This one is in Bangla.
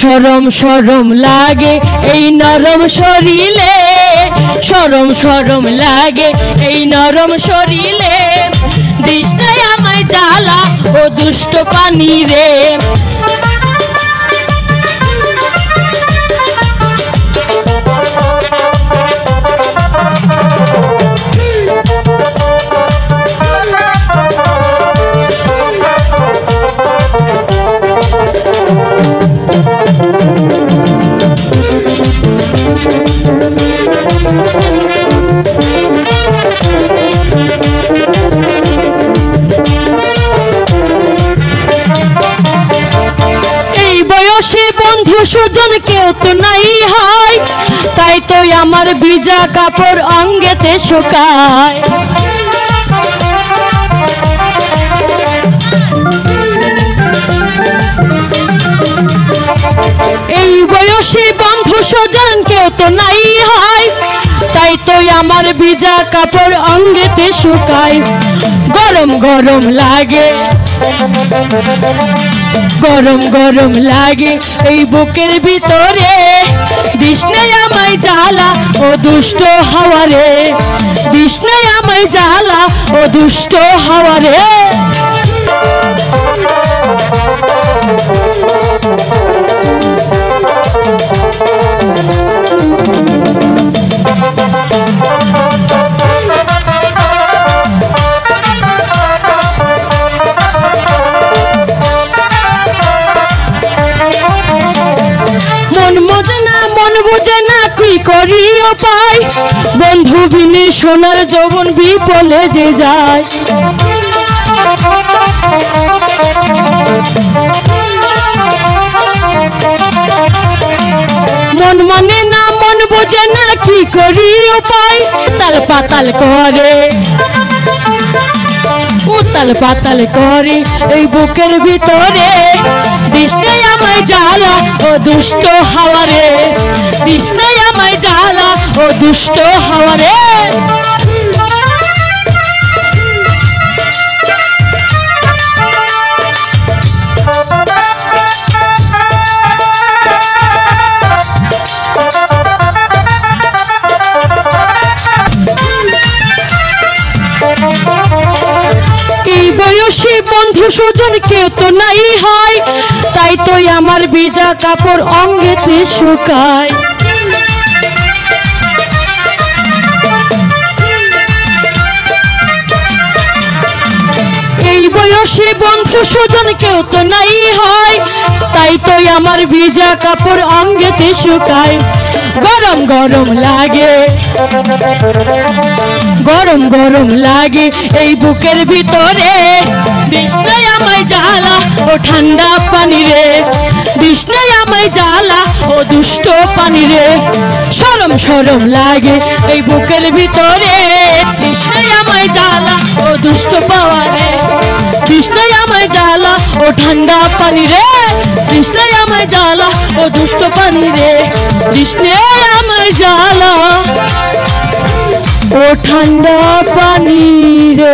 শরম শরম লাগে এই নরম শরীরে, শরম শরম লাগে এই নরম শরীরে, তৃষ্ণায় আমায় জ্বালা ও দুষ্ট পানি রে। বন্ধু সুজন কেউ তো নাই হয়, তাই তো আমার ভিজা কাপড় অঙ্গেতে শুকায়। এই বয়সী বন্ধু সুজন কেউ তো নাই হয়, তাই তো আমার ভিজা কাপড় অঙ্গেতে শুকায়। গরম গরম লাগে, গরম গরম লাগে এই বুকের ভিতরে, তৃষ্ণায় আমায় জ্বালা ও দুষ্ট হাওয়া রে, তৃষ্ণায় আমায় জ্বালা ও দুষ্ট হাওয়া রে। মন বুঝে না কি করি উপায়, বন্ধু বিনে সোনার যৌবন বিপলে যে যায়। মন মানে না মন বুঝে না কি করি উপায়, তাল পাতাল করে উতাল পাতাল করে এই বুকের ভিতরে, তৃষ্ণায় আমায় জ্বালা ও দুষ্ট হাওয়া রে, তৃষ্ণায় আমায় জ্বালা ও দুষ্ট হাওয়া রে। বন্ধু সুজন কেউ তো নাই হয়, তাই তো আমার ভিজা কাপড় অঙ্গেতে শুকায়। এই বয়সে বন্ধু সুজন কেউ তো নাই হয়, তাই তো আমার ভিজা কাপড় অঙ্গেতে শুকায়। গরম গরম লাগে, গরম গরম লাগে এই বুকের ভিতরে, তৃষ্ণায় আমায় জ্বালা ও ঠান্ডা পানি রে, তৃষ্ণায় আমায় জ্বালা ও দুষ্ট পানি রে। শরম শরম লাগে এই বুকের ভিতরে, তৃষ্ণায় আমায় জ্বালা ও দুষ্ট পাওয়া রে, তৃষ্ণায় আমায় জ্বালা ও ঠান্ডা পানি রে, তৃষ্ণায় আমায় জ্বালা ও দুষ্ট পানি রে, তৃষ্ণায় আমায় জ্বালা ও ঠান্ডা পানি রে।